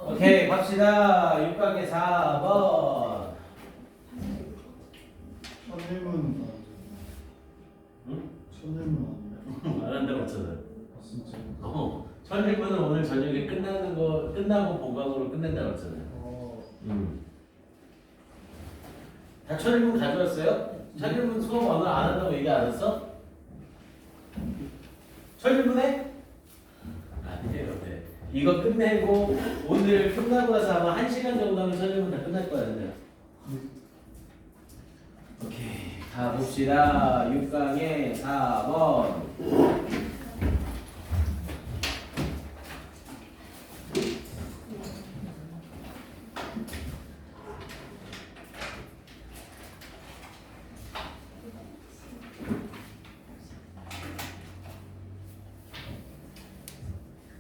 오케이, 갑시다. 6강의 4번. 천일문 응? 천일문 아니야? 안 한다고 했잖아. 아 진짜? 천일문은 오늘 저녁에 끝나고 보강으로 끝낸다고 했잖아. 다 천일문 가져왔어요? 천일문 수업 오늘 안 한다고 얘기 안 했어? 천일문에? 아니에요, 네. 이거 끝내고 오늘 끝나고 나서 아마 1시간 정도 하면 천일문 다 끝날 거야, 근데. 오케이, 가봅시다. 6강의 4번.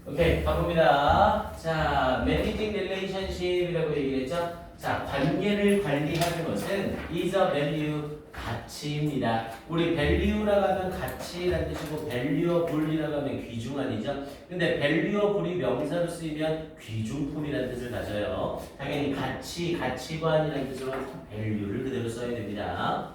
오케이, 가봅니다. 자, managing relationship이라고 얘기를 했죠? 자, 관계를 관리하는 것은 is a value, 가치입니다. 우리 value라고 하면 가치라는 뜻이고 valuable이라고 하면 귀중한이죠. 근데 valuable이 명사로 쓰이면 귀중품이라는 뜻을 가져요. 당연히 가치, 가치관이라는 뜻으로 value를 그대로 써야 됩니다.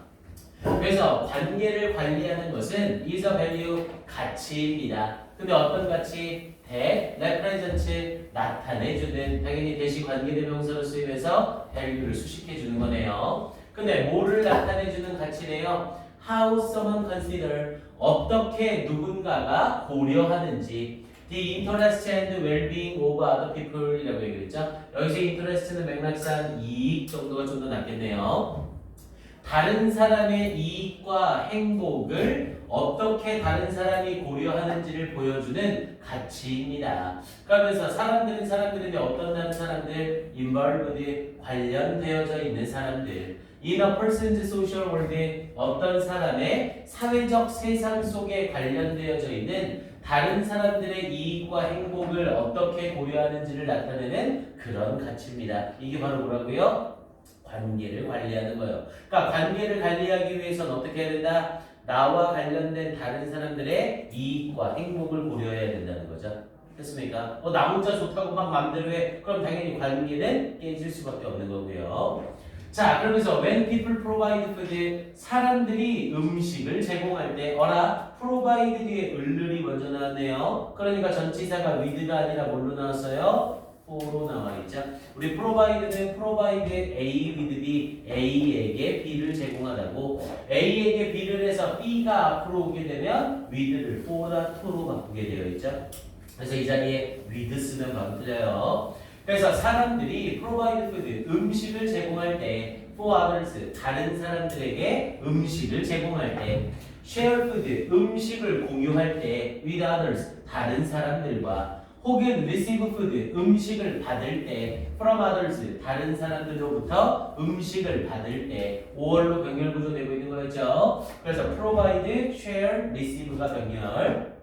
그래서 관계를 관리하는 것은 is a value, 가치입니다. 근데 어떤 가치? represent, 나타내주는, 당연히 대시 관계대명사로 쓰이면서 value를 수식해주는 거네요. 근데 뭐를 나타내주는 가치래요? How someone consider, 어떻게 누군가가 고려하는지. The interest and well-being of other people 이라고 얘기했죠. 여기서 interest는 맥락상 이익 정도가 좀 더 낫겠네요. 다른 사람의 이익과 행복을 어떻게 다른 사람이 고려하는지를 보여주는 가치입니다. 그러면서 사람들은 어떤 다른 사람들, involved, 관련되어져 있는 사람들, in a person's social world, 어떤 사람의 사회적 세상 속에 관련되어져 있는 다른 사람들의 이익과 행복을 어떻게 고려하는지를 나타내는 그런 가치입니다. 이게 바로 뭐라고요? 관계를 관리하는 거예요. 그러니까 관계를 관리하기 위해서는 어떻게 해야 된다? 나와 관련된 다른 사람들의 이익과 행복을 고려해야 된다는 거죠. 됐습니까? 나 혼자 좋다고 막 마음대로 해. 그럼 당연히 관계는 깨질 수밖에 없는 거고요. 자, 그러면서 when people provide food, 사람들이 음식을 제공할 때 provide 뒤에 을을이 먼저 나왔네요. 그러니까 전치사가 with가 아니라 뭘로 나왔어요? for로 나와 있죠. 우리 provide는 provide A with B, A에게 B를 제공하다고. A에게 B를 해서 B가 앞으로 오게 되면 with를 for나 to로 바꾸게 되어 있죠. 그래서 이 자리에 with 쓰면 바로 틀려요. 그래서 사람들이 provide food, 음식을 제공할 때 for others, 다른 사람들에게 음식을 제공할 때 share food, 음식을 공유할 때 with others, 다른 사람들과 혹은 receive food, 음식을 받을 때 from others, 다른 사람들로부터 음식을 받을 때 5월로 병렬 구조되고 있는 거였죠. 그래서 provide, share, receive가 병렬.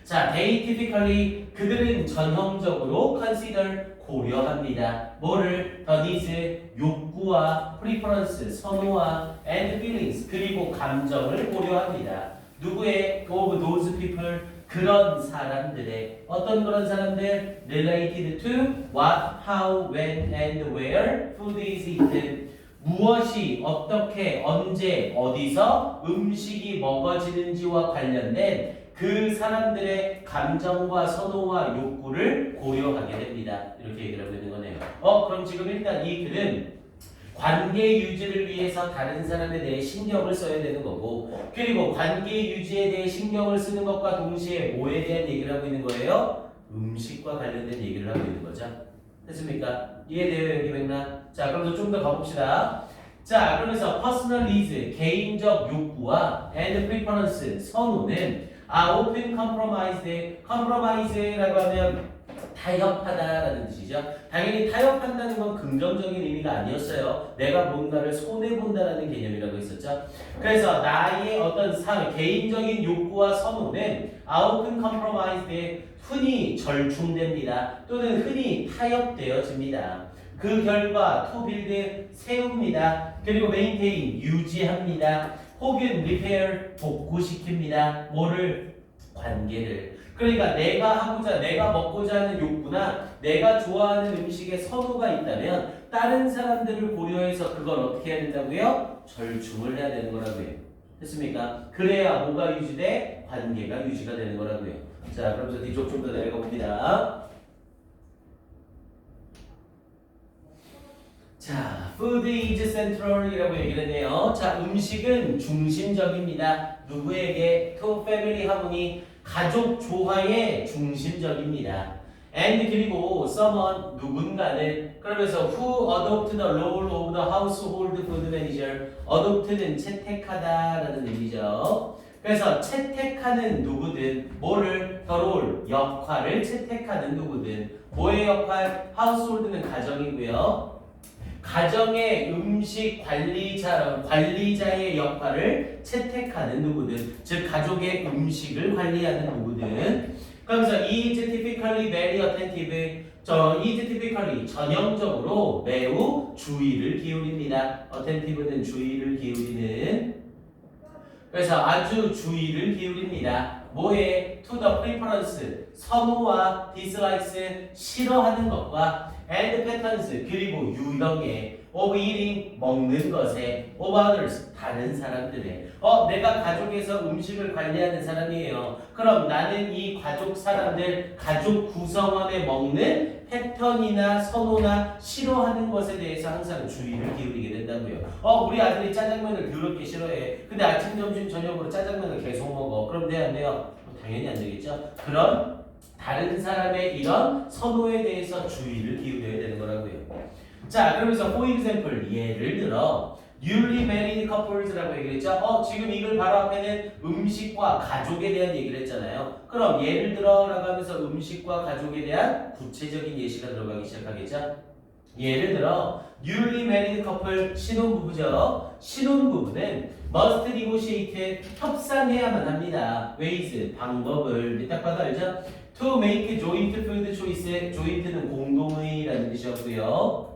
자, they typically, 그들은 전형적으로 consider, 고려합니다. 뭐를? the needs, 욕구와 preference, 선호와 and feelings, 그리고 감정을 고려합니다. 누구의? of those people, 그런 사람들의. 어떤 그런 사람들? related to what, how, when, and where food is eaten. 무엇이, 어떻게, 언제, 어디서 음식이 먹어지는지와 관련된 그 사람들의 감정과 선호와 욕구를 고려하게 됩니다. 이렇게 얘기를 하고 있는 거네요. 그럼 지금 일단 이 글은 관계 유지를 위해서 다른 사람에 대해 신경을 써야 되는 거고, 그리고 관계 유지에 대해 신경을 쓰는 것과 동시에 뭐에 대한 얘기를 하고 있는 거예요? 음식과 관련된 얘기를 하고 있는 거죠. 됐습니까? 이해돼요, 여기 맥락? 자, 그럼 좀 더 가봅시다. 자, 그러면서 personal needs, 개인적 욕구와 and preference, 선호는 often compromise라고 하면 타협하다라는 뜻이죠. 당연히 타협한다는 건 긍정적인 의미가 아니었어요. 내가 뭔가를 손해본다라는 개념이라고 했었죠. 그래서 나의 어떤 개인적인 욕구와 선호는 often compromised, 흔히 절충됩니다. 또는 흔히 타협되어집니다. 그 결과 to build, 세웁니다. 그리고 maintain, 유지합니다. 혹은 repair, 복구시킵니다. 뭐를? 관계를. 그러니까 내가 먹고자 하는 욕구나 내가 좋아하는 음식에 선호가 있다면 다른 사람들을 고려해서 그걸 어떻게 해야 된다고요? 절충을 해야 되는 거라고요. 됐습니까? 그래야 뭐가 유지돼? 관계가 유지가 되는 거라고요. 자, 그러면서 뒤쪽 좀 더 내려가 봅니다. 자, food is central이라고 얘기를 했네요. 자, 음식은 중심적입니다. 누구에게? To family harmony, 가족 조화의 중심적입니다. And 그리고 someone, 누군가는 그러면서 who adopt the role of the household food manager, adopt는 채택하다라는 의미죠. 그래서 채택하는 누구든 뭐를 the role, 역할을 채택하는 누구든 뭐의 역할? household는 가정이고요. 가정의 음식 관리자의 역할을 채택하는 누구든, 즉 가족의 음식을 관리하는 누구든. 그러면서 is typically very attentive. is typically 전형적으로 매우 주의를 기울입니다. attentive는 주의를 기울이는. 그래서 아주 주의를 기울입니다. 뭐에? to the preference, 선호와 dislikes, 싫어하는 것과 and patterns, 그리고 유형의 of eating, 먹는 것에 of others, 다른 사람들의. 내가 가족에서 음식을 관리하는 사람이에요. 그럼 나는 이 가족 사람들, 가족 구성원에 먹는 패턴이나 선호나 싫어하는 것에 대해서 항상 주의를 기울이게 된다고요. 우리 아들이 짜장면을 더럽게 싫어해. 근데 아침, 점심, 저녁으로 짜장면을 계속 먹어. 그럼 돼, 안 돼요? 당연히 안 되겠죠? 그런 다른 사람의 이런 선호에 대해서 주의를 기울여야 되는 거라고요. 자, 그러면서 for example, 예를 들어 newly married couples라고 얘기를 했죠. 지금 이걸 바로 앞에는 음식과 가족에 대한 얘기를 했잖아요. 그럼 예를 들어라고 하면서 음식과 가족에 대한 구체적인 예시가 들어가기 시작하겠죠. 예를 들어 newly married couple, 신혼부부죠. 신혼부부는 must negotiate, 협상해야만 합니다. ways, 방법을. 딱 봐도 알죠? to make joint food choice, joint는 공동의라는 뜻이었고요.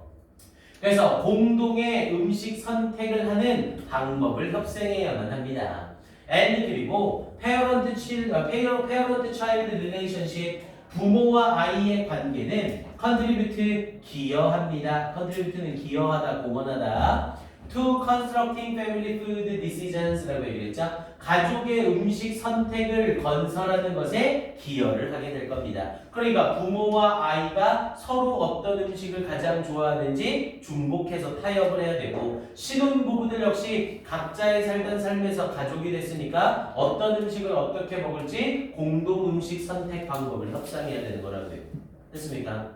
그래서 공동의 음식 선택을 하는 방법을 협상해야만 합니다. and 그리고 parent-child relationship, 부모와 아이의 관계는 contribute, 기여합니다. contribute는 기여하다, 공헌하다. to constructing family food decisions라고 얘기했죠. 가족의 음식 선택을 건설하는 것에 기여를 하게 될 겁니다. 그러니까 부모와 아이가 서로 어떤 음식을 가장 좋아하는지 중복해서 타협을 해야 되고, 신혼부부들 역시 각자의 살던 삶에서 가족이 됐으니까 어떤 음식을 어떻게 먹을지 공동 음식 선택 방법을 협상해야 되는 거라고요. 됐습니까?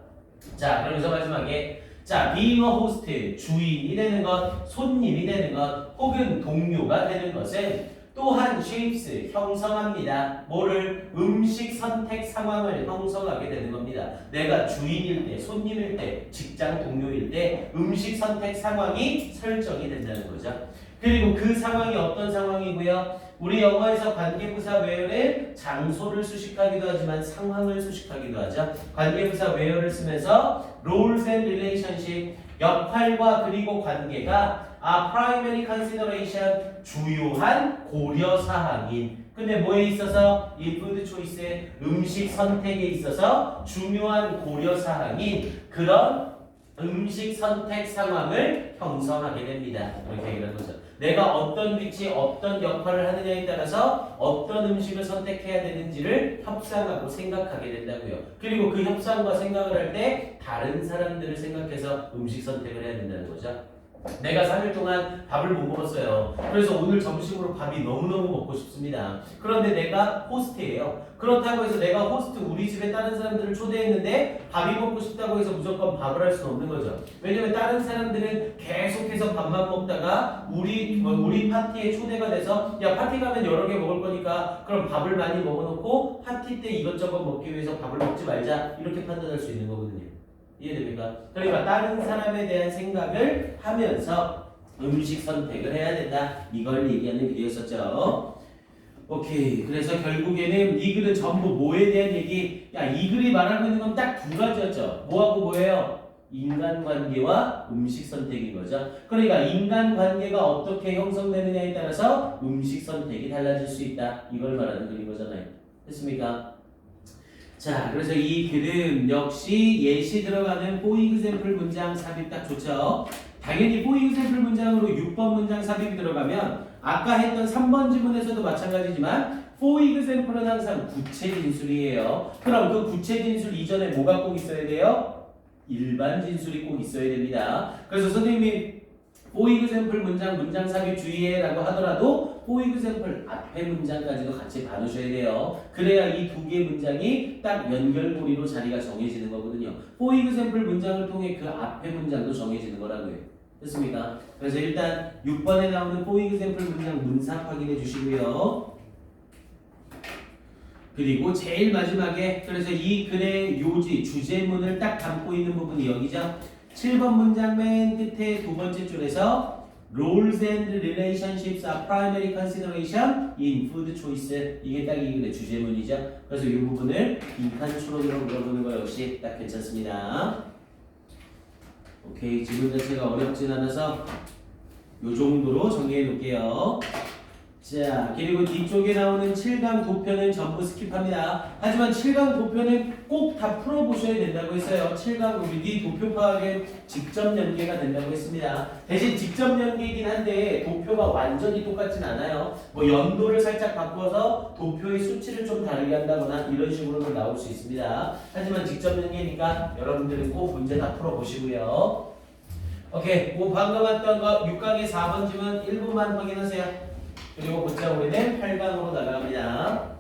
자, 그러면서 마지막에 자, being a host, 주인이 되는 것, 손님이 되는 것, 혹은 동료가 되는 것은 또한 shapes, 형성합니다. 뭐를? 음식 선택 상황을 형성하게 되는 겁니다. 내가 주인일 때, 손님일 때, 직장 동료일 때 음식 선택 상황이 설정이 된다는 거죠. 그리고 그 상황이 어떤 상황이고요? 우리 영어에서 관계부사 where는 장소를 수식하기도 하지만 상황을 수식하기도 하죠. 관계부사 where를 쓰면서 roles and relationship, 역할과 그리고 관계가 primary consideration, 주요한 고려사항인. 근데 뭐에 있어서? 이 food choice, 음식 선택에 있어서 중요한 고려사항인 그런 음식 선택 상황을 형성하게 됩니다. 이렇게 얘기를 하는 거죠. 내가 어떤 위치, 어떤 역할을 하느냐에 따라서 어떤 음식을 선택해야 되는지를 협상하고 생각하게 된다고요. 그리고 그 협상과 생각을 할 때 다른 사람들을 생각해서 음식 선택을 해야 된다는 거죠. 내가 3일 동안 밥을 못 먹었어요. 그래서 오늘 점심으로 밥이 너무너무 먹고 싶습니다. 그런데 내가 호스트예요. 그렇다고 해서 내가 호스트 우리 집에 다른 사람들을 초대했는데 밥이 먹고 싶다고 해서 무조건 밥을 할 수는 없는 거죠. 왜냐면 다른 사람들은 계속해서 밥만 먹다가 우리 파티에 초대가 돼서 야, 파티 가면 여러 개 먹을 거니까 그럼 밥을 많이 먹어놓고 파티 때 이것저것 먹기 위해서 밥을 먹지 말자, 이렇게 판단할 수 있는 거거든요. 이해됩니까? 그러니까 다른 사람에 대한 생각을 하면서 음식 선택을 해야 된다, 이걸 얘기하는 글이었었죠. 오케이. 그래서 결국에는 이 글은 전부 뭐에 대한 얘기? 이 글이 말하고 있는 건 딱 두 가지였죠. 뭐하고 뭐예요? 인간관계와 음식 선택인 거죠. 그러니까 인간관계가 어떻게 형성되느냐에 따라서 음식 선택이 달라질 수 있다, 이걸 말하는 글인 거잖아요. 됐습니까? 자, 그래서 이 글은 역시 예시 들어가는 for example 문장 삽입 딱 좋죠. 당연히 for example 문장으로 6번 문장 삽입이 들어가면 아까 했던 3번 지문에서도 마찬가지지만 for example은 항상 구체 진술이에요. 그럼 그 구체 진술 이전에 뭐가 꼭 있어야 돼요? 일반 진술이 꼭 있어야 됩니다. 그래서 선생님이 for example 문장 삽입 주의해라고 하더라도 for example 앞에 문장까지도 같이 봐두셔야 돼요. 그래야 이 두 개의 문장이 딱 연결고리로 자리가 정해지는 거거든요. for example 문장을 통해 그 앞에 문장도 정해지는 거라고요. 됐습니까? 그래서 일단 6번에 나오는 for example 문장 문삭 확인해 주시고요. 그리고 제일 마지막에 그래서 이 글의 요지, 주제문을 딱 담고 있는 부분이 여기죠. 7번 문장 맨 끝에 두 번째 줄에서 Roles and relationships are primary consideration in food choice. 이게 딱 이 글의 주제문이죠. 그래서 이 부분을 빈칸 추론으로 물어보는 거 역시 딱 괜찮습니다. 오케이, 지문 자체가 어렵진 않아서 이 정도로 정리해 놓을게요. 자, 그리고 뒤쪽에 나오는 7강 도표는 전부 스킵합니다. 하지만 7강 도표는 꼭 다 풀어보셔야 된다고 했어요. 7강 우리 네 도표 파악은 직접 연계가 된다고 했습니다. 대신 직접 연계이긴 한데 도표가 완전히 똑같진 않아요. 뭐 연도를 살짝 바꿔서 도표의 수치를 좀 다르게 한다거나 이런 식으로도 나올 수 있습니다. 하지만 직접 연계니까 여러분들은 꼭 문제 다 풀어보시고요. 오케이, 그 방금 했던 거 6강의 4번 지문 1분만 확인하세요. 그리고 곧장 우리는 8강으로 나갑니다.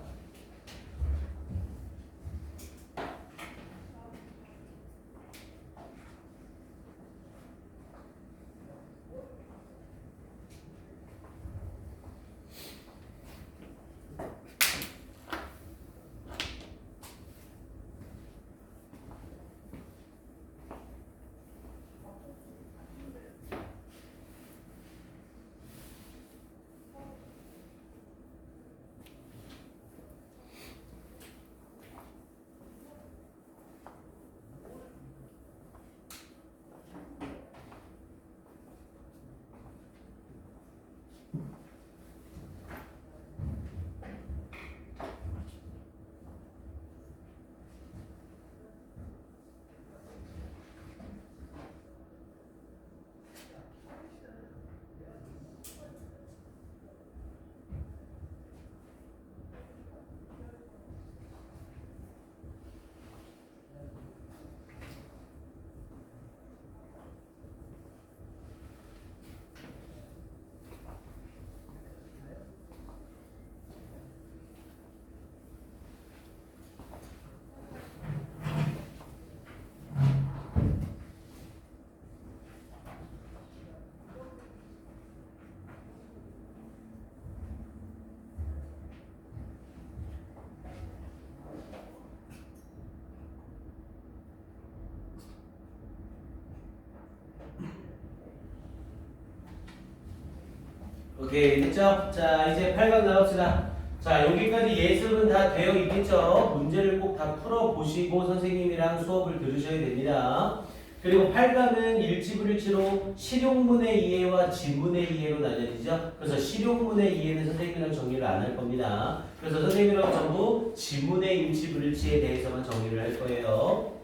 오케이, 됐죠? 자, 이제 8강 나갑시다. 자, 여기까지 예습은 다 되어 있겠죠? 문제를 꼭 다 풀어보시고 선생님이랑 수업을 들으셔야 됩니다. 그리고 8강은 일치불일치로 실용문의 이해와 지문의 이해로 나뉘어지죠. 그래서 실용문의 이해는 선생님이랑 정리를 안 할 겁니다. 그래서 선생님이랑 전부 지문의 일치불일치에 대해서만 정리를 할 거예요.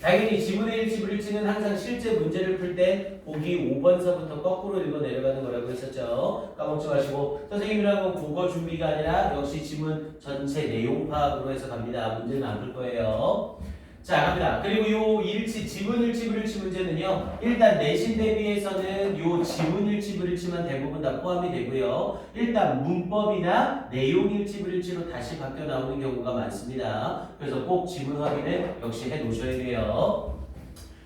당연히 지문의 일치불일치는 항상 실제 문제를 풀 때 보기 5번서부터 거꾸로 읽어 내려가는 거라고 했었죠. 까먹지 마시고 선생님이랑은 국어 준비가 아니라 역시 지문 전체 내용 파악으로 해서 갑니다. 문제는 안 풀 거예요. 자, 갑니다. 그리고 요 일치, 지문 일치불일치 문제는요. 일단 내신 대비해서는 요 지문 일치불일치만 대부분 다 포함이 되고요. 일단 문법이나 내용 일치불일치로 다시 바뀌어 나오는 경우가 많습니다. 그래서 꼭 지문 확인을 역시 해 놓으셔야 돼요.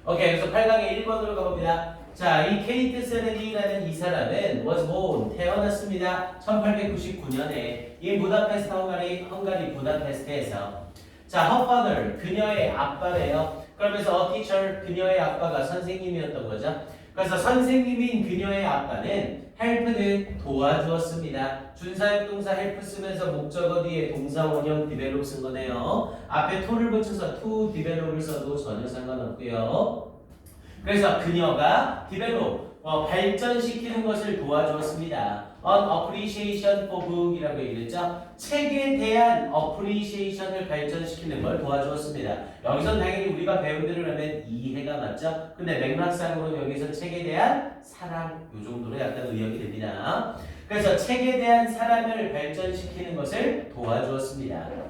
오케이, 그래서 8강의 1번으로 가봅니다. 자, 이 케이트 세레니라는 이 사람은 was born, 태어났습니다. 1899년에 이 부다페스트 헝가리 부다페스트에서. 자, her father, 그녀의 아빠래요. 그러면서 a teacher, 그녀의 아빠가 선생님이었던 거죠. 그래서 선생님인 그녀의 아빠는 help는 도와주었습니다. 준사역동사 help 쓰면서 목적어 뒤에 동사 원형 develop 쓴 거네요. 앞에 to를 붙여서 to develop을 써도 전혀 상관없고요. 그래서 그녀가 develop, 발전시키는 것을 도와주었습니다. an appreciation for book이라고 얘기했죠. 책에 대한 appreciation을 발전시키는 걸 도와주었습니다. 여기서 당연히 우리가 배운 대로 하면 이해가 맞죠. 근데 맥락상으로 여기서 책에 대한 사랑 요 정도로 약간 의역이 됩니다. 그래서 책에 대한 사랑을 발전시키는 것을 도와주었습니다.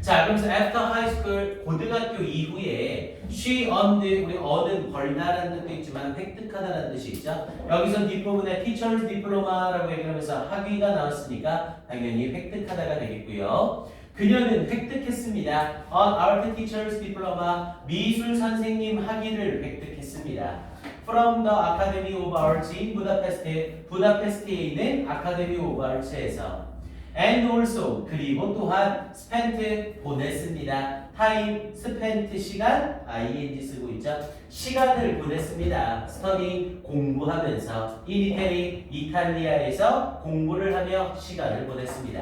자, 그러면서 after high school 고등학교 이후에 she earned 우리 얻은 벌다라는 뜻도 있지만 획득하다라는 뜻이 있죠. 여기서 뒷부분에 teacher's diploma라고 얘기하면서 학위가 나왔으니까 당연히 획득하다가 되겠고요. 그녀는 획득했습니다. an art teacher's diploma 미술 선생님 학위를 획득했습니다. From the Academy of Arts in Budapest 부다페스트에 있는 Academy of Arts에서 and also 그리고 또한 spent 보냈습니다. time spent 시간 ing 쓰고 있죠. 시간을 보냈습니다. studying 공부하면서 in Italy 이탈리아에서 공부를 하며 시간을 보냈습니다.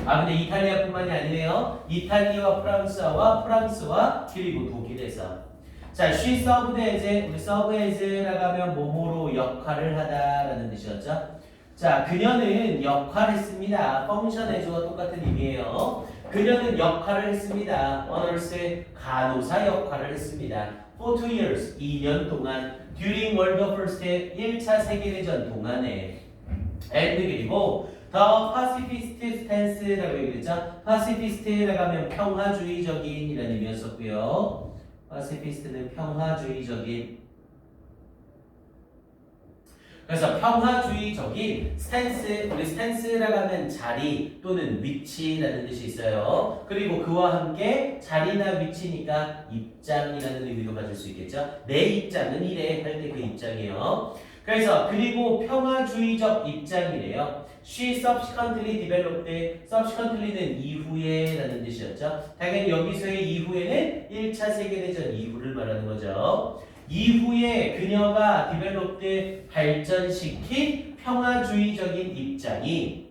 아 근데 이탈리아뿐만이 아니네요. 이탈리아와 프랑스와 그리고 독일에서 자, she served as 우리 serve as라고 하면 뭐뭐로 역할을 하다라는 뜻이었죠. 자, 그녀는 역할했습니다. function as와 똑같은 의미예요. 그녀는 역할을 했습니다. nurse 간호사 역할을 했습니다. for 2 years 2년 동안 during World War First 1차 세계대전 동안에 and 그리고 the pacifist stance라고 얘기했죠. pacifist라고 하면 평화주의적인이라는 의미였었고요. pacifist는 평화주의적인 그래서 평화주의적인 스탠스, 우리 스탠스라고 하면 자리 또는 위치라는 뜻이 있어요. 그리고 그와 함께 자리나 위치니까 입장이라는 의미도 가질 수 있겠죠. 내 입장은 이래 할 때 그 입장이에요. 그래서 그리고 평화주의적 입장이래요. She subsequently developed, subsequently는 이후에 라는 뜻이었죠. 당연히 여기서의 이후에는 1차 세계대전 이후를 말하는 거죠. 이후에 그녀가 디벨롭드 발전시킨 평화주의적인 입장이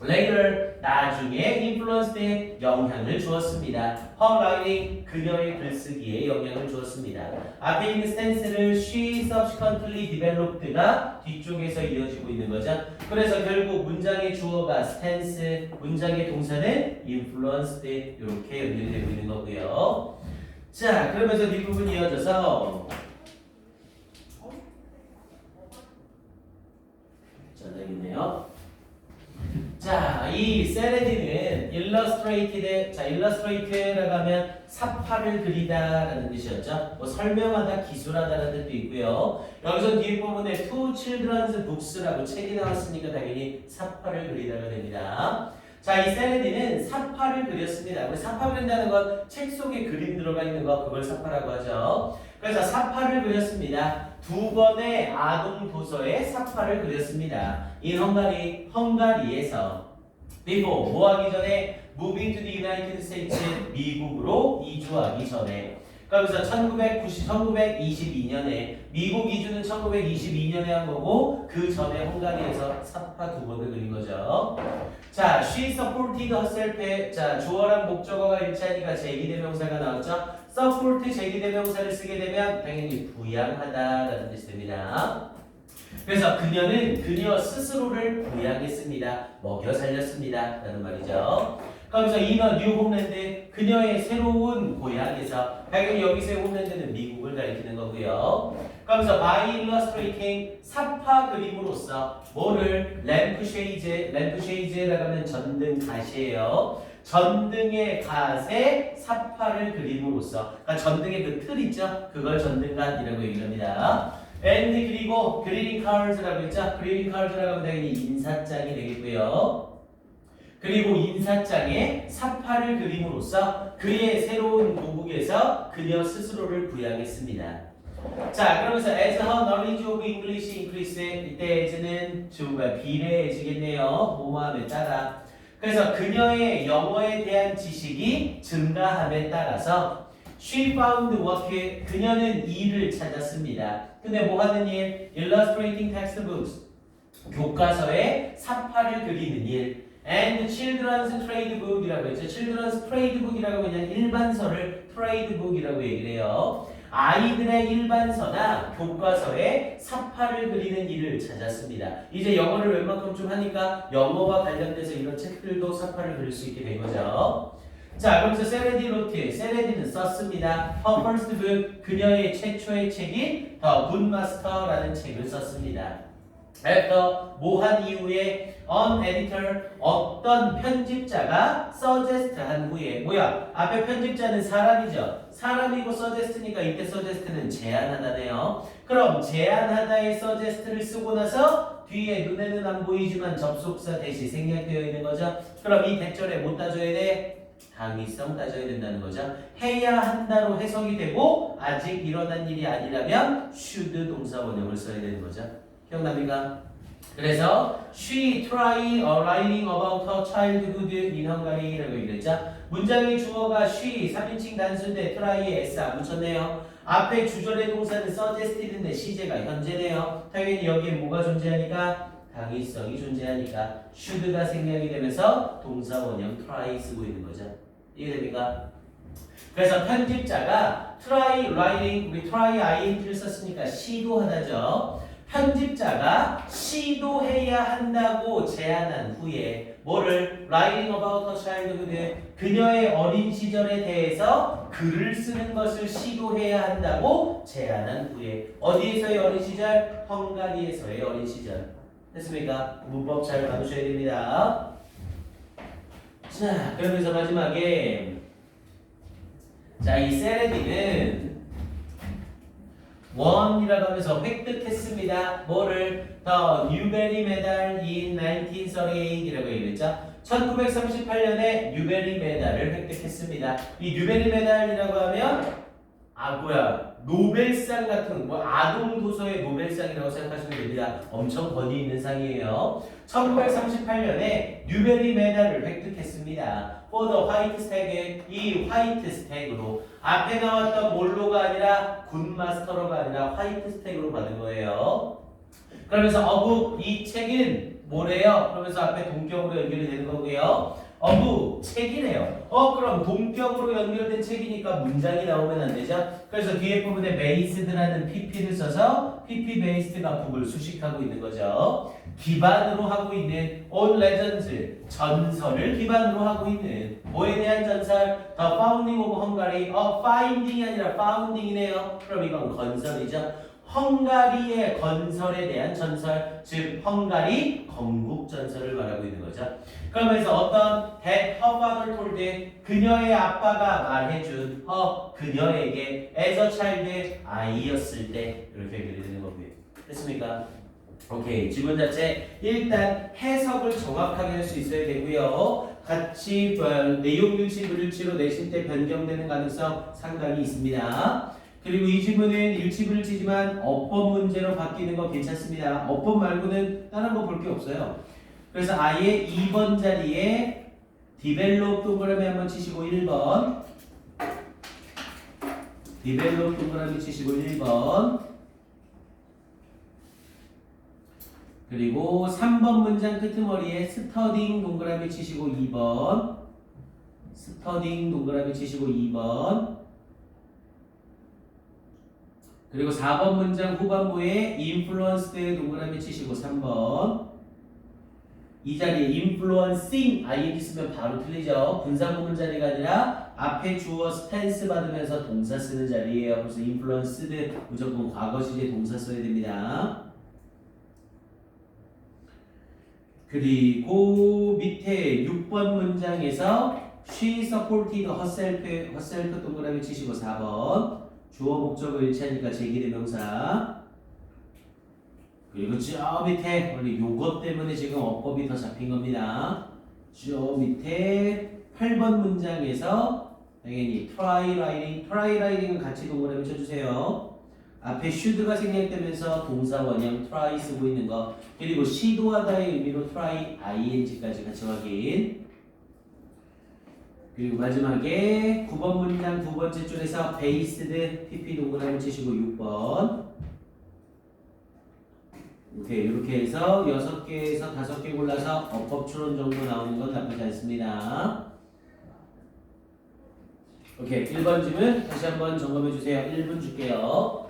later 나중에 influenced 영향을 주었습니다. her writing 그녀의 글쓰기에 영향을 주었습니다. 앞에 있는 stance를 she subsequently developed가 뒤쪽에서 이어지고 있는 거죠. 그래서 결국 문장의 주어가 stance, 문장의 동사는 influenced 이렇게 연결되고 있는 거고요. 자, 그러면서 뒷부분 이어져서 있네요. 자, 이 세레디는 illustrated, 자, illustrated라고 하면 사파를 그리다라는 뜻이었죠. 뭐 설명하다, 기술하다라는 뜻도 있고요. 여기서 뒤에 부분에 two children's books라고 책이 나왔으니까 당연히 사파를 그리다가 됩니다. 자, 이 세레디는 사파를 그렸습니다. 우리 사파 그린다는 건 책 속에 그림 들어가 있는 거 그걸 사파라고 하죠. 그래서 사파를 그렸습니다. 2권의 아동 도서에 사파를 그렸습니다. in Hungary, 헝가리에서 before 뭐 하기 전에 moving to the United States 미국으로 이주하기 전에 그래서 1922년에 미국 이주는 1922년에 한 거고 그 전에 헝가리에서 사파 2권을 그린 거죠. 자, she supported herself. 자, 주어랑 목적어가 일치하니까 제기대명사가 나왔죠. support 제기대명사를 쓰게 되면 당연히 부양하다라는 뜻이 됩니다. 그래서 그녀는 그녀 스스로를 부양했습니다. 먹여 살렸습니다. 라는 말이죠. 그러면서 in a new homeland 그녀의 새로운 고향에서 당연히 여기서의 홈랜드는 미국을 가리키는 거고요. 그러면서 by illustrating 사파 그림으로써 뭐를 램프쉐이즈라고 하면 전등 갓이에요. 전등의 갓에 사파를 그림으로써 그러니까 전등의 그 틀 있죠? 그걸 전등갓이라고 얘기합니다. and 그리고 greeting cards라고 했죠? greeting cards라고 하면 당연히 인사장이 되겠고요. 그리고 인사장에 사파를 그림으로써 그의 새로운 고국에서 그녀 스스로를 부양했습니다. 자, 그러면서 as her knowledge of English increased 이때 as는 주어가 비례해지겠네요. 뭐뭐함에 따라. 그래서 그녀의 영어에 대한 지식이 증가함에 따라서 she found work 그녀는 일을 찾았습니다. 근데 뭐 하는 일? illustrating textbooks 교과서에 사파를 그리는 일 and children's trade book이라고 했죠. children's trade book이라고 그냥 일반서를 트레이드북이라고 얘기를 해요. 아이들의 일반서나 교과서에 사파를 그리는 일을 찾았습니다. 이제 영어를 웬만큼 좀 하니까 영어와 관련돼서 이런 책들도 사파를 그릴 수 있게 된 거죠. 자, 그러면서 세레디 로트, 세레디는 썼습니다. Her first book, 그녀의 최초의 책인 The Good Master라는 책을 썼습니다. After, 뭐한 이후에 an editor, 어떤 편집자가 suggest 한 후에 뭐야? 앞에 편집자는 사람이죠. 사람이고 suggest니까 이때 suggest는 제안하다네요. 그럼 제안하다의 suggest를 쓰고 나서 뒤에 눈에는 안 보이지만 접속사 대시 생략되어 있는 거죠. 그럼 이 대절에 못 따져야 돼? 당위성 따져야 된다는 거죠. 해야 한다로 해석이 되고 아직 일어난 일이 아니라면 should 동사 원형을 써야 되는 거죠. 기억납니까? 그래서 she tried writing about her childhood in Hungary라고 얘기했죠. 문장의 주어가 she 3인칭 단수인데 try에 s 안 붙였네요. 앞에 주절의 동사는 suggested인데 시제가 현재네요. 당연히 여기에 뭐가 존재하니까 당위성이 존재하니까 should가 생략이 되면서 동사 원형 try 쓰고 있는 거죠. 이해됩니까? 그래서 편집자가 try writing, 우리 try ing를 썼으니까 시도하다죠. 편집자가 시도해야 한다고 제안한 후에 뭐를 writing about her childhood, 그녀의 어린 시절에 대해서 글을 쓰는 것을 시도해야 한다고 제안한 후에 어디에서의 어린 시절? 헝가리에서의 어린 시절. 됐습니까? 문법 잘 봐두셔야 됩니다. 자, 그러면서 마지막에 자, 이 세레디는 원이라고 하면서 획득했습니다. 뭐를? The Newbery Medal in 1938이라고 얘기했죠. 1938년에 뉴베리 메달을 획득했습니다. 이 뉴베리 메달이라고 하면 노벨상 같은 아동 도서의 노벨상이라고 생각하시면 됩니다. 엄청 권위 있는 상이에요. 1938년에 뉴베리 메달을 획득했습니다. For the white stag, 이 화이트 스택으로 앞에 나왔던 몰로가 아니라 굿마스터로가 아니라 화이트 스택으로 받은 거예요. 그러면서 어부 이 책은 뭐래요? 그러면서 앞에 동격으로 연결이 되는 거고요. 어부 책이래요. 그럼 동격으로 연결된 책이니까 문장이 나오면 안 되죠? 그래서 뒤에 부분에 베이스드라는 pp를 써서 pp 베이스드가 북을 수식하고 있는 거죠. 기반으로 하고 있는 on legends, 전설을 기반으로 하고 있는 뭐에 대한 전설? The founding of Hungary. finding이 아니라 founding이네요. 그럼 이건 건설이죠. 헝가리의 건설에 대한 전설, 즉 헝가리 건국 전설을 말하고 있는 거죠. 그러면서 어떤 that her father told, 그녀의 아빠가 말해준 그녀에게 as a child, 아이였을 때 이렇게 얘기를 되는 거고요. 됐습니까? 오케이. 지문 자체 일단 해석을 정확하게 할 수 있어야 되고요. 같이 내용 일치 불일치로 내신 때 변경되는 가능성 상당히 있습니다. 그리고 이 지문은 일치불일치지만 어법 문제로 바뀌는 거 괜찮습니다. 어법 말고는 다른 거 볼 게 없어요. 그래서 아예 2번 자리에 develop 동그라미 한번 치시고 1번, develop 동그라미 치시고 1번, 그리고 3번 문장 끄트머리에 studying 동그라미 치시고 2번, studying 동그라미 치시고 2번, 그리고 4번 문장 후반부에 influenced 동그라미 치시고 3번. 이 자리에 influencing ing 쓰면 바로 틀리죠. 분사구문 자리가 아니라 앞에 주어 스탠스 받으면서 동사 쓰는 자리예요. 그래서 influenced 무조건 과거 시제 동사 써야 됩니다. 그리고 밑에 6번 문장에서 she supported herself 동그라미 치시고 4번. 주어 목적어 일치하니까 제기대명사. 그리고 저 밑에 원래 요것 때문에 지금 어법이 더 잡힌 겁니다. 저 밑에 8번 문장에서 당연히 try writing은 같이 동그라미 쳐주세요. 앞에 should가 생략되면서 동사 원형 try 쓰고 있는 거. 그리고 시도하다의 의미로 try ing까지 같이 확인. 그리고 마지막에 9번 문장 두 번째 줄에서 based pp 동그라미 치시고 6번. 오케이, 이렇게 해서 6개에서 5개 골라서 어법 추론 정도 나오는 건 나쁘지 않습니다. 오케이. 1번 질문 다시 한번 점검해 주세요. 1분 줄게요.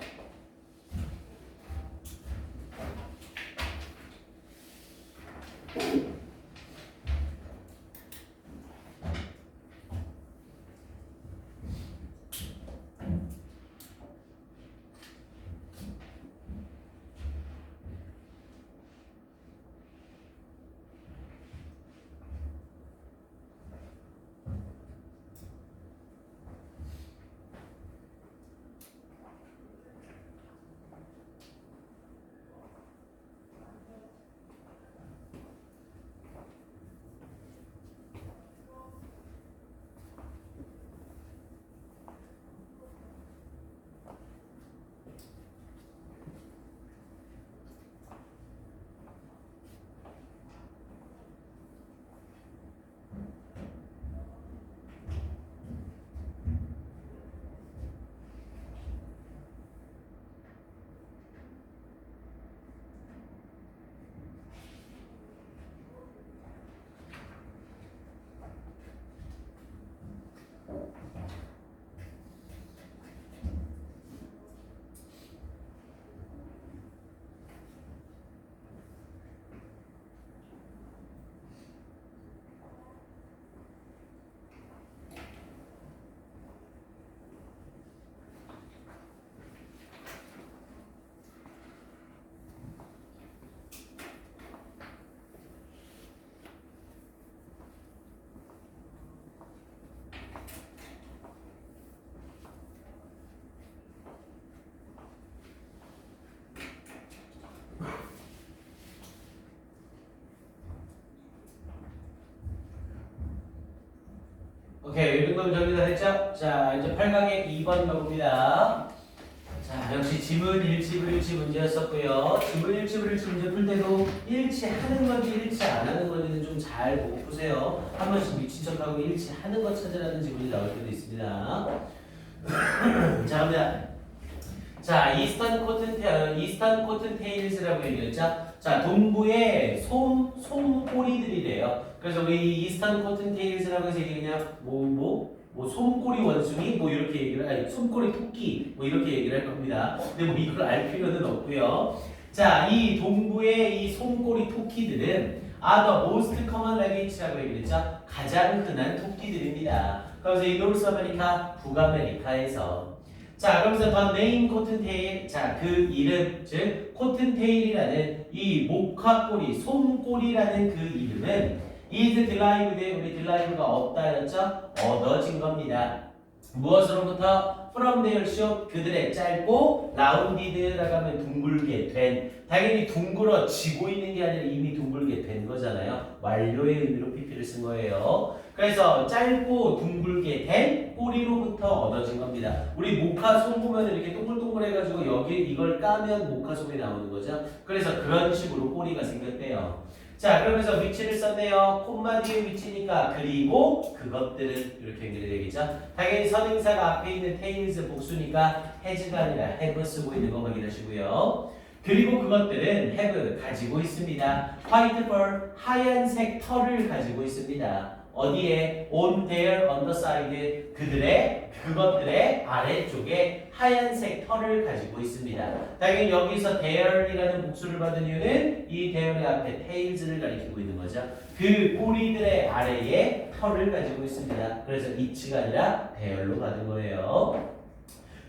오케이. 요등급 정리 다 됐죠? 자, 이제 8강의 2번 가봅니다. 자, 역시 지문 일치 문제였었고요. 지문 일치 문제 풀 때도 일치하는 건지 일치 안 하는 건지는 좀 잘 보고 푸세요. 한 번씩 미친 척하고 일치하는 것 찾으라는 지문이 나올 때도 있습니다. 자, 갑니다. 자, 이스턴 코튼 테일즈라고 얘기했죠. 자, 동부의 솜꼬리들이래요. 그래서 우리 이스턴 코튼 테일즈라고 해서 이게 그냥 솜꼬리 원숭이 이렇게 얘기를 아니 솜꼬리 토끼 이렇게 얘기를 할 겁니다. 근데 이걸 알 필요는 없고요. 자, 이 동부의 이 솜꼬리 토끼들은 are the most common rabbits라고 얘기했죠. 가장 흔한 토끼들입니다. 그래서 이 노스 아메리카, 북아메리카에서 자, 그러면서 the name cottontail, 자, 그 이름, 즉 cottontail이라는 이 목화꼬리, 솜꼬리라는 그 이름은 is derived, 우리 derive가 없다였죠? 얻어진 겁니다. 무엇으로부터? from their short, 그들의 짧고 rounded라고 하면 둥글게 된, 당연히 둥그러지고 있는 게 아니라 이미 둥글게 된 거잖아요. 완료의 의미로 pp를 쓴 거예요. 그래서 짧고 둥글게 된 꼬리로부터 얻어진 겁니다. 우리 모카솜 보면 이렇게 동글동글해가지고 여기 이걸 까면 모카솜이 나오는 거죠. 그래서 그런 식으로 꼬리가 생겼대요. 자, 그러면서 위치를 썼네요. 콤마 뒤에 위치니까 그리고 그것들은 이렇게 연결이 되겠죠. 당연히 선행사가 앞에 있는 테일즈 복수니까 has가 아니라 have 쓰고 있는 거 확인하시고요. 그리고 그것들은 have 가지고 있습니다. white fur, 하얀색 털을 가지고 있습니다. 어디에? on their underside, 그것들의 아래쪽에 하얀색 털을 가지고 있습니다. 당연히 여기서 their이라는 복수를 받은 이유는 이 their의 앞에 tails를 가리키고 있는 거죠. 그 꼬리들의 아래에 털을 가지고 있습니다. 그래서 it가 아니라 their로 받은 거예요.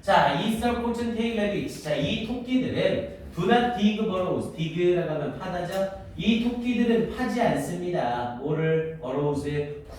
자, eastern cottontail rabbit. 자, 이 토끼들은 do not dig burrows. dig라고 하면 파다죠. 이 토끼들은 파지 않습니다. 뭐를? burrows,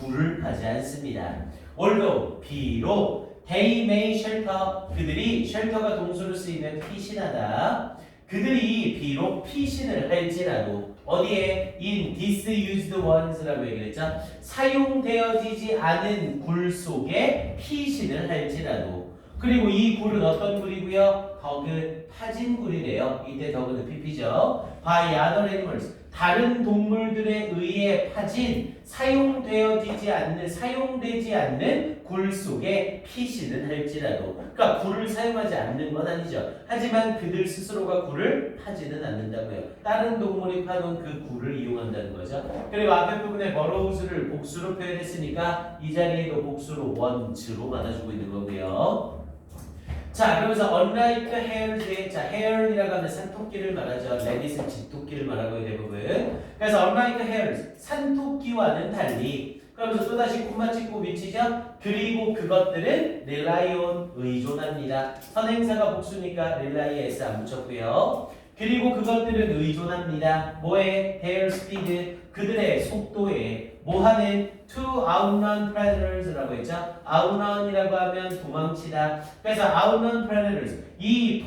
굴을 파지 않습니다. although, 비록 they may shelter, 그들이 shelter가 동수로 쓰이면 피신하다. 그들이 비록 피신을 할지라도 어디에? in disused ones라고 얘기했죠. 사용되어지지 않은 굴 속에 피신을 할지라도. 그리고 이 굴은 어떤 굴이고요? 더그 파진 굴이래요. 이때 더그는 pp죠. by other animals, 다른 동물들에 의해 파진 사용되지 않는 굴 속에 피시는 할지라도, 그러니까 굴을 사용하지 않는 건 아니죠. 하지만 그들 스스로가 굴을 파지는 않는다고요. 다른 동물이 파놓은 그 굴을 이용한다는 거죠. 그리고 앞에 부분에 borrows를 복수로 표현했으니까 이 자리에도 복수로 want로 받아주고 있는 거고요. 자, 그러면서 unlike hares의, 자, hare이라고 하면 산토끼를 말하죠. rabbit은 집토끼를 말하고 대부분. 그래서 unlike hares, 산토끼와는 달리, 그러면서 또다시 콤마 찍고 미치죠. 그리고 그것들은 rely on, 의존합니다. 선행사가 복수니까 rely에 s 안 붙였고요. 그리고 그것들은 의존합니다. 뭐에? their speed, 그들의 속도에. 뭐하는? to outrun predators라고 했죠. outrun이라고 하면 도망치다. 그래서 outrun predators, 이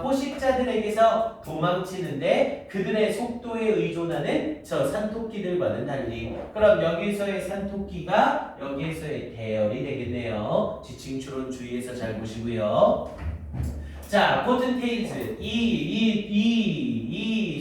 포식자들에게서 도망치는데 그들의 속도에 의존하는 저 산토끼들과는 달리. 그럼 여기서의 산토끼가 여기에서의 대열이 되겠네요. 지칭 추론 주의해서 잘 보시고요. 자, 코튼테일즈, 이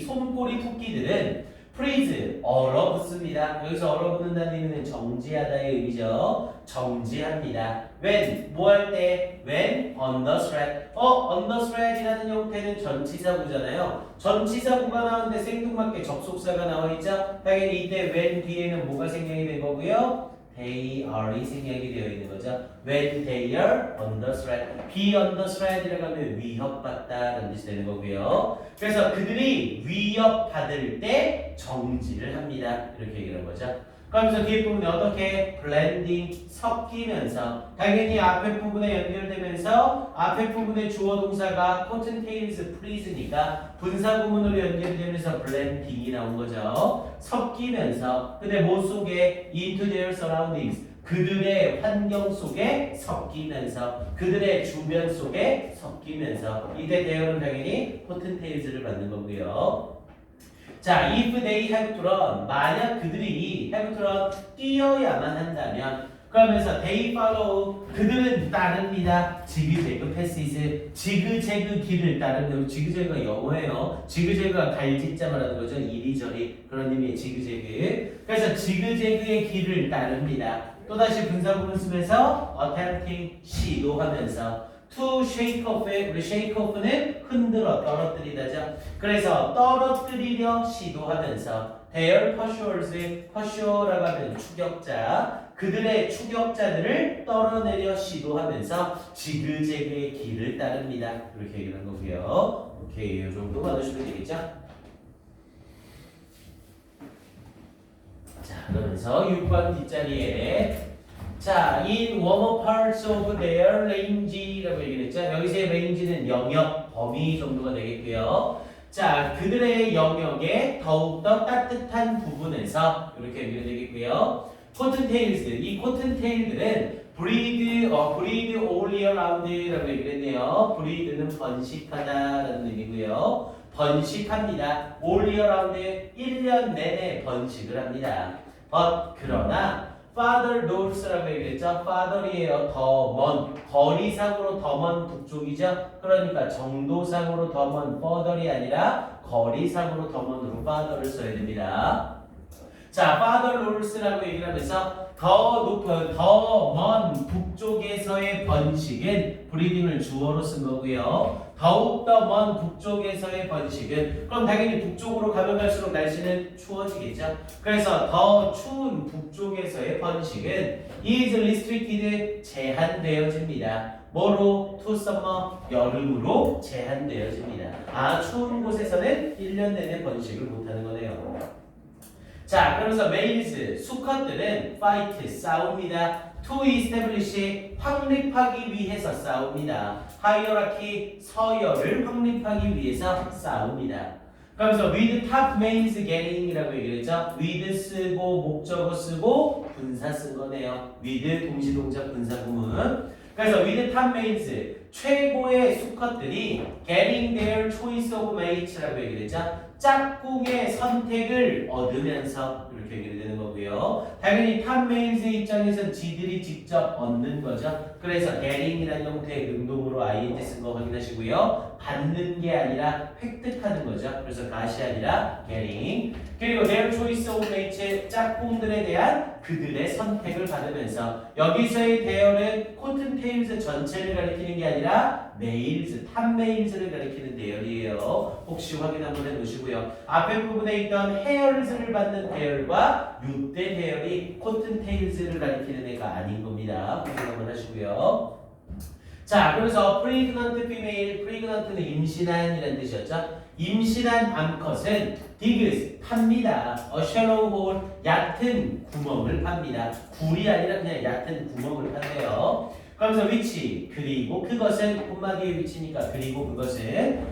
솜꼬리 토끼들은 freeze, 얼어붙습니다. 여기서 얼어붙는다는 의미는 정지하다의 의미죠. 정지합니다. when, 뭐 할 때? when under threat. under threat이라는 형태는 전치사구잖아요. 전치사구가 나오는데 생뚱맞게 접속사가 나와 있죠. 당연히 이때 when 뒤에는 뭐가 생략이 된 거고요? they are이 생략이 되어 있는 거죠. when they are under threat. be under threat이라고 하면 위협받다라는 뜻이 되는 거고요. 그래서 그들이 위협받을 때 정지를 합니다. 이렇게 얘기하는 거죠. 그러면서 뒤에 부분에 어떻게? blending, 섞이면서. 당연히 앞에 부분에 연결되면서 앞에 부분의 주어 동사가 cottontails freeze니까 분사구문으로 연결되면서 blending이 나온 거죠. 섞이면서. 근데 뭐 속에? into their surroundings. 그들의 환경 속에 섞이면서, 그들의 주변 속에 섞이면서. 이때 대열은 당연히 cottontails를 받는 거고요. 자, if they have to run, 만약 그들이 have to run, 뛰어야만 한다면, 그러면서 they follow, 그들은 따릅니다. 지그재그 패시즈, 지그재그 길을 따르는, 지그재그가 영어예요. 지그재그가 갈짓자 말하는 거죠. 이리저리 그런 의미의 지그재그. 그래서 지그재그의 길을 따릅니다. 또다시 분사구문 쓰면서 attempting, 시도하면서. to shake off의, 우리 shake off는 흔들어, 떨어뜨리다죠. 그래서 떨어뜨리려 시도하면서 their pursuers의 pursuer라고 하면 추격자, 그들의 추격자들을 떨어내려 시도하면서 지그재그의 길을 따릅니다. 이렇게 얘기하는 거고요. 오케이, 이 정도 받으시면 되겠죠? 자, 그러면서 6번 뒷자리에 자, in warmer parts of their range라고 얘기를 했죠. 여기서의 range는 영역, 범위 정도가 되겠고요. 자, 그들의 영역의 더욱더 따뜻한 부분에서 이렇게 연결이 되겠고요. cottontails, 이 cottontail들은 breed all year round라고 얘기를 했네요. breed는 번식하다라는 의미고요. 번식합니다. all year round, 1년 내내 번식을 합니다. 그러나 father north라고 얘기했죠. father이에요. 더 먼, 거리상으로 더 먼 북쪽이죠. 그러니까 정도상으로 더 먼 further이 아니라 거리상으로 더 먼으로 father를 써야 됩니다. 자, father north라고 얘기를 하면서 더 높은, 더 먼 북쪽에서의 번식은 브리딩을 주어로 쓴 거고요. 더욱더 먼 북쪽에서의 번식은, 그럼 당연히 북쪽으로 가면 갈수록 날씨는 추워지겠죠. 그래서 더 추운 북쪽에서의 번식은 is restricted, 제한되어집니다. 뭐로? to summer, 여름으로 제한되어집니다. 아, 추운 곳에서는 1년 내내 번식을 못하는 거네요. 자, 그러면서 males, 수컷들은 fight, 싸웁니다. to establish, 확립하기 위해서 싸웁니다. hierarchy, 서열을 확립하기 위해서 싸웁니다. 그러면서 with top males getting이라고 얘기를 했죠. with 쓰고 목적어 쓰고 분사 쓴 거네요. with 동시동작 분사구문. 그래서 with top males, 최고의 수컷들이 getting their choice of mates라고 얘기를 했죠. 짝꿍의 선택을 얻으면서 이렇게 얘기를 되는 거고요. 당연히 탑메인스의 입장에서는 지들이 직접 얻는 거죠. 그래서 getting이라는 형태의 능동으로 ing 쓴 거 확인하시고요. 받는 게 아니라 획득하는 거죠. 그래서 gat이 아니라 getting. 그리고 their choice of mates 짝꿍들에 대한 그들의 선택을 받으면서 여기서의 대열은 코튼테일즈 전체를 가리키는 게 아니라 메일즈, 탑메일즈를 가리키는 대열이에요. 혹시 확인 한번 해놓으시고요. 앞에 부분에 있던 헤어즈를 받는 대열과 이때 대열이 코튼테일즈를 가리키는 애가 아닌 겁니다. 확인 한번 하시고요. 자, 그래서 pregnant female, pregnant는 임신한이라는 뜻이었죠. 임신한 암컷은 digs, 팝니다. a shallow hole, 얕은 구멍을 팝니다. 굴이 아니라 그냥 얕은 구멍을 판대요. 그러면서 which, 그리고 그것은 콤마디의 위치니까 그리고 그것은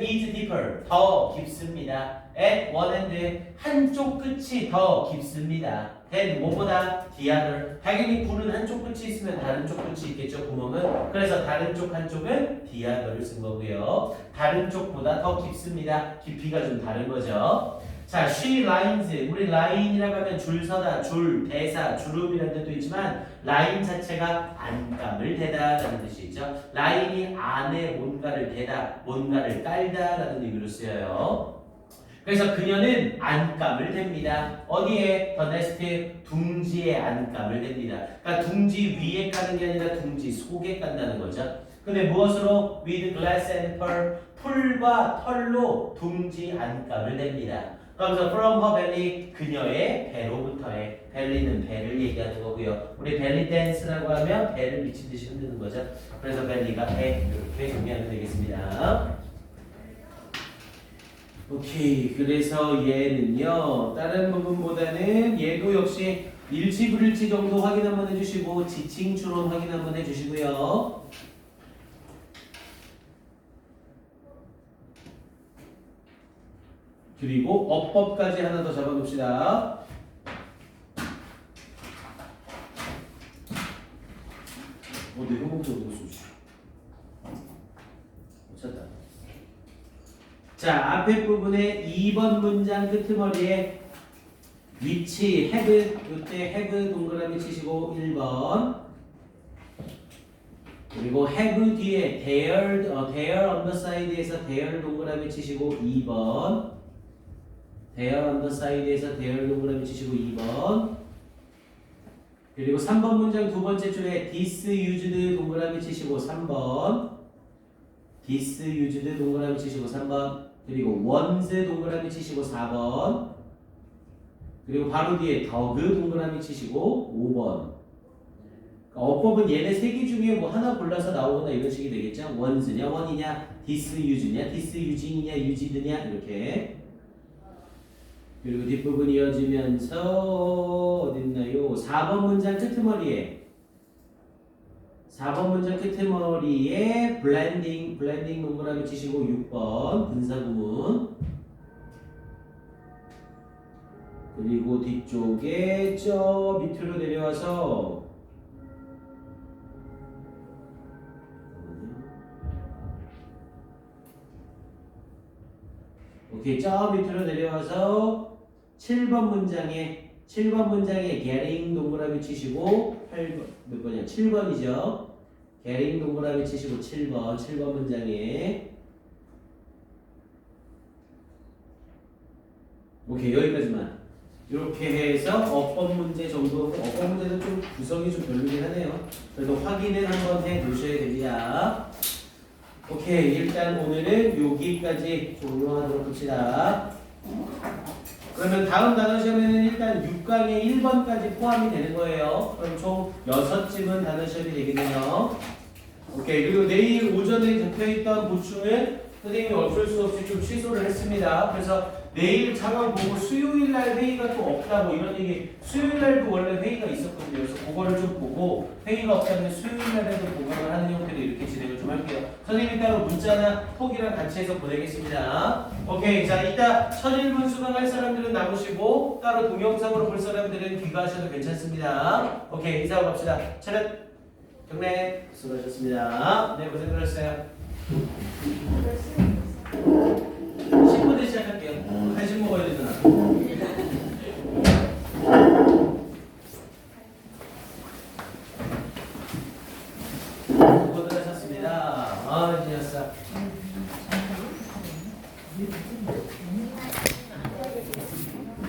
is deeper, 더 깊습니다. at one end, 한쪽 끝이 더 깊습니다. than 뭐보다 the other. 당연히 굴은 한쪽 끝이 있으면 다른 쪽 끝이 있겠죠, 구멍은. 그래서 다른 쪽 한쪽은 the other를 쓴 거고요. 다른 쪽보다 더 깊습니다. 깊이가 좀 다른 거죠. 자, she lines, 우리 라인이라고 하면 줄 서다, 줄, 대사, 주름이라는 뜻도 있지만 라인 자체가 안감을 대다라는 뜻이 있죠. 라인이 안에 뭔가를 대다, 뭔가를 깔다 라는 의미로 쓰여요. 그래서 그녀는 안감을 댑니다. 어디에? The nest, 둥지에 안감을 댑니다. 그러니까 둥지 위에 까는 게 아니라 둥지 속에 깐다는 거죠. 근데 무엇으로? With glass and pearl, 풀과 털로 둥지 안감을 댑니다. 그러면서 from her belly, 그녀의 배로부터의, belly는 배를 얘기하는 거고요. 우리 belly dance라고 하면 배를 미친 듯이 흔드는 거죠. 그래서 belly가 배, 이렇게 정리하면 되겠습니다. 오케이, 그래서 얘는요, 다른 부분보다는 얘도 역시 일치 불일치 정도 확인 한번 해주시고 지칭 추론 확인 한번 해주시고요. 그리고 어법까지 하나 더 잡아봅시다. 내 효공적으로 쏘지. 못 찾다. 자, 앞에 부분에 2번 문장 끄트머리에 위치, have, 이때 have 동그라미 치시고 1번. 그리고 have 뒤에 there on the side에서 there 동그라미 치시고 2번. there on the side에서 there 동그라미 치시고 2번. 그리고 3번 문장 두 번째 줄에 this used 동그라미 치시고 3번. this used 동그라미 치시고 3번. 그리고 once 동그라미 치시고 4번. 그리고 바로 뒤에 dog 동그라미 치시고 5번. 그러니까 어법은 얘네 세 개 중에 뭐 하나 골라서 나오거나 이런 식이 되겠죠. once냐, on이냐, this use냐, this using이냐, used냐 이렇게. 그리고 뒷부분 이어지면서 어딨나요? 4번 문장 끄트머리에 4번 문장 끄트머리에 블렌딩 동그라미 치시고 6번 분사구문. 그리고 뒤쪽에 저 밑으로 내려와서 오케이, 저 밑으로 내려와서 7번 문장에 getting 동그라미 치시고 8번 몇 번이야? 7번이죠. getting 동그라미 치시고 7번 문장에 오케이, 여기까지만. 이렇게 해서 어법 문제 정도. 어법 문제는 좀 구성이 좀 별로긴 하네요. 그래도 확인을 한번 해 놓으셔야 됩니다. 오케이, 일단 오늘은 여기까지 종료하도록 합시다. 그러면 다음 단어 시험에는 일단 6강의 1번까지 포함이 되는 거예요. 그럼 총 6쯤은 단어 시험이 되겠네요. 오케이, 그리고 내일 오전에 적혀있던 보충은 선생님이 어쩔 수 없이 좀 취소를 했습니다. 그래서 내일 상황 보고 수요일날 회의가 또 없다 뭐 이런 얘기. 수요일날도 원래 회의가 있었거든요. 그래서 그거를 좀 보고 회의가 없다면 수요일날에도 보강을 하는 형태로 이렇게 진행을 좀 할게요. 선생님이 따로 문자나 톡이랑 같이 해서 보내겠습니다. 오케이, 자 이따 1001분 수강할 사람들은 남으시고 따로 동영상으로 볼 사람들은 귀가하셔도 괜찮습니다. 오케이, 인사하고 갑시다. 차렷. 경례 수고하셨습니다. 네, 고생하셨어요. 10분 뒤 시작할게요. 간식 먹어야 되잖아. 수고들 하셨습니다. 아, 이제였어.